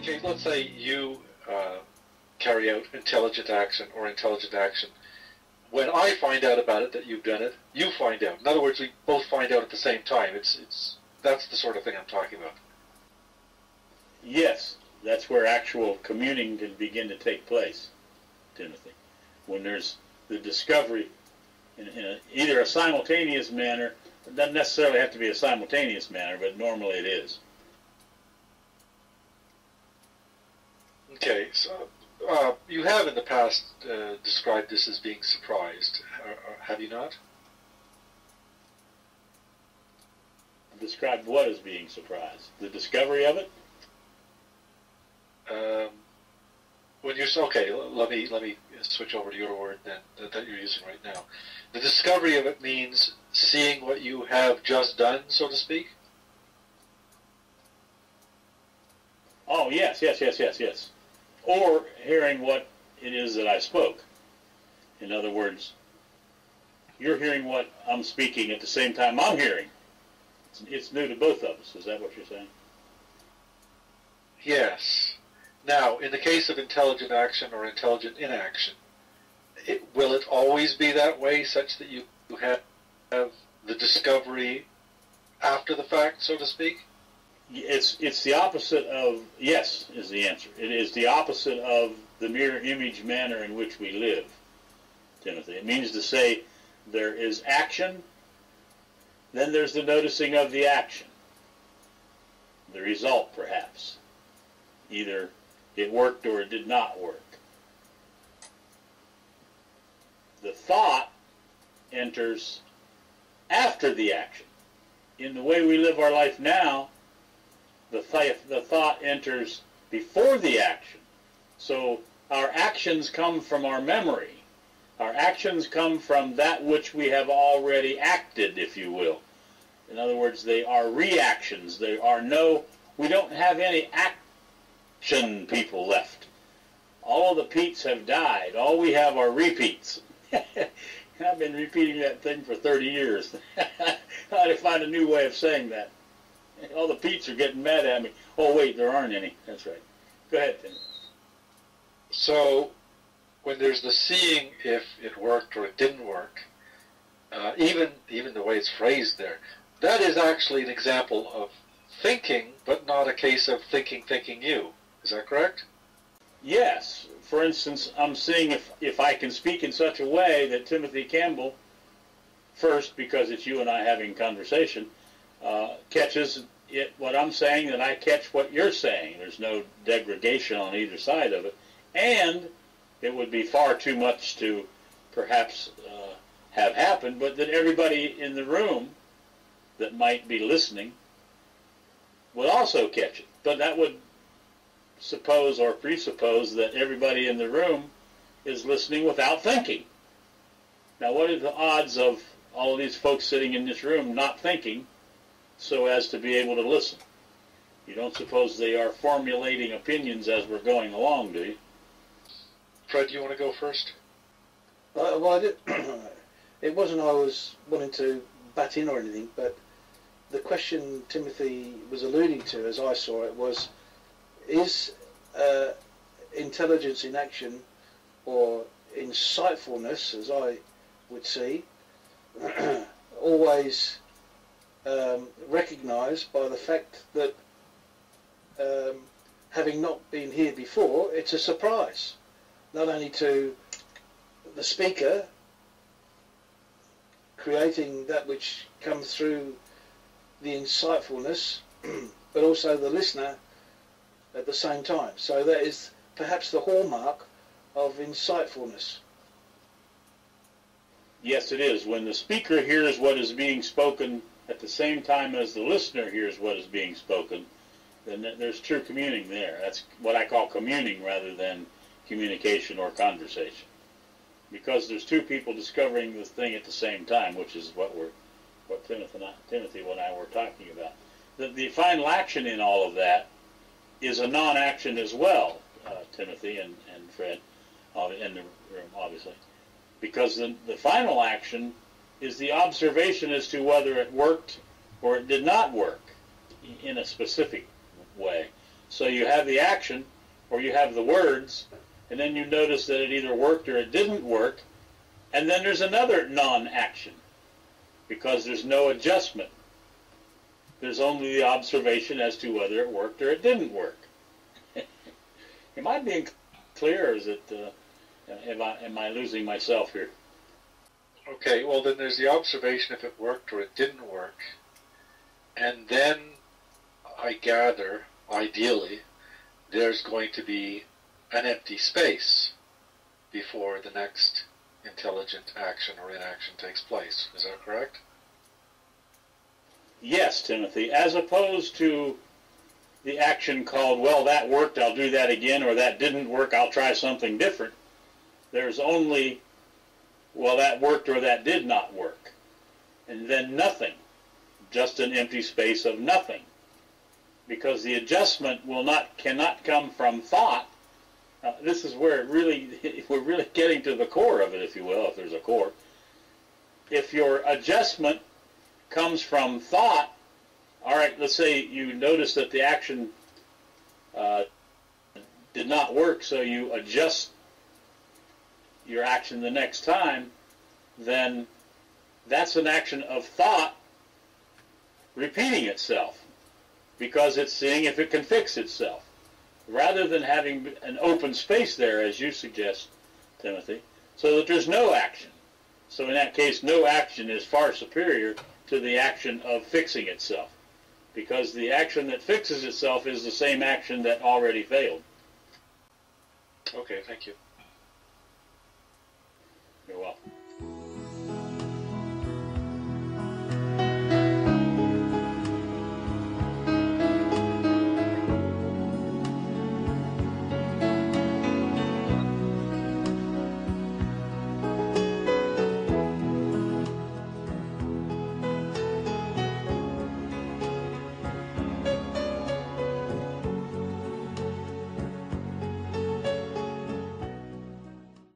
Okay, let's say you carry out intelligent action or intelligent action. When I find out about it, that you've done it, you find out. In other words, we both find out at the same time. That's the sort of thing I'm talking about. Yes, that's where actual communing can begin to take place, Timothy. When there's the discovery in either a simultaneous manner. It doesn't necessarily have to be a simultaneous manner, but normally it is. Okay, so you have in the past described this as being surprised, have you not? Described what as being surprised? The discovery of it? When you're okay, let me switch over to your word then that you're using right now. The discovery of it means seeing what you have just done, so to speak. Oh, yes. Or hearing what it is that I spoke. In other words, you're hearing what I'm speaking at the same time I'm hearing. It's new to both of us. Is that what you're saying? Yes. Now, in the case of intelligent action or intelligent inaction, will it always be that way, such that you have the discovery after the fact, so to speak? It's the opposite of, yes, is the answer. It is the opposite of the mirror image manner in which we live, Timothy. It means to say there is action, then there's the noticing of the action, the result perhaps. Either it worked or it did not work. The thought enters after the action. In the way we live our life now, the thought enters before the action. So our actions come from our memory. Our actions come from that which we have already acted, if you will. In other words, they are reactions. We don't have any action people left. All of the Petes have died. All we have are repeats. I've been repeating that thing for 30 years. I had to find a new way of saying that. All the Petes are getting mad at me. Oh, wait, there aren't any. That's right. Go ahead, Tim. So, when there's the seeing if it worked or it didn't work, even the way it's phrased there, that is actually an example of thinking, but not a case of thinking you. Is that correct? Yes. For instance, I'm seeing if I can speak in such a way that Timothy Campbell, first, because it's you and I having conversation, catches what I'm saying, and I catch what you're saying. There's no degradation on either side of it. And it would be far too much to perhaps have happened, but that everybody in the room that might be listening would also catch it. But that would suppose or presuppose that everybody in the room is listening without thinking. Now, what are the odds of all of these folks sitting in this room not thinking so as to be able to listen? You don't suppose they are formulating opinions as we're going along, do you? Fred, do you want to go first? Well, I did. It wasn't I was wanting to butt in or anything, but the question Timothy was alluding to, as I saw it, was, is intelligence in action, or insightfulness, as I would see, always recognised by the fact that having not been here before, it's a surprise, not only to the speaker creating that which comes through the insightfulness, but also the listener at the same time. So that is perhaps the hallmark of insightfulness. Yes, it is. When the speaker hears what is being spoken at the same time as the listener hears what is being spoken, then there's true communing there. That's what I call communing rather than communication or conversation. Because there's two people discovering the thing at the same time, which is what Timothy and I were talking about. The final action in all of that is a non-action as well, Timothy and Fred, in the room, obviously. Because the final action is the observation as to whether it worked or it did not work in a specific way. So you have the action, or you have the words, and then you notice that it either worked or it didn't work, and then there's another non-action, because there's no adjustment. There's only the observation as to whether it worked or it didn't work. Am I being clear, or is it, am I losing myself here? Okay, well then there's the observation if it worked or it didn't work, and then I gather, ideally, there's going to be an empty space before the next intelligent action or inaction takes place. Is that correct? Yes, Timothy, as opposed to the action called, well, that worked, I'll do that again, or that didn't work, I'll try something different. There's only, well, that worked or that did not work. And then nothing, just an empty space of nothing. Because the adjustment cannot come from thought. This is where we're really getting to the core of it, if you will, if there's a core. If your adjustment comes from thought, all right, let's say you notice that the action did not work, so you adjust your action the next time, then that's an action of thought repeating itself, because it's seeing if it can fix itself. Rather than having an open space there, as you suggest, Timothy, so that there's no action. So in that case, no action is far superior to the action of fixing itself, because the action that fixes itself is the same action that already failed. Okay, thank you.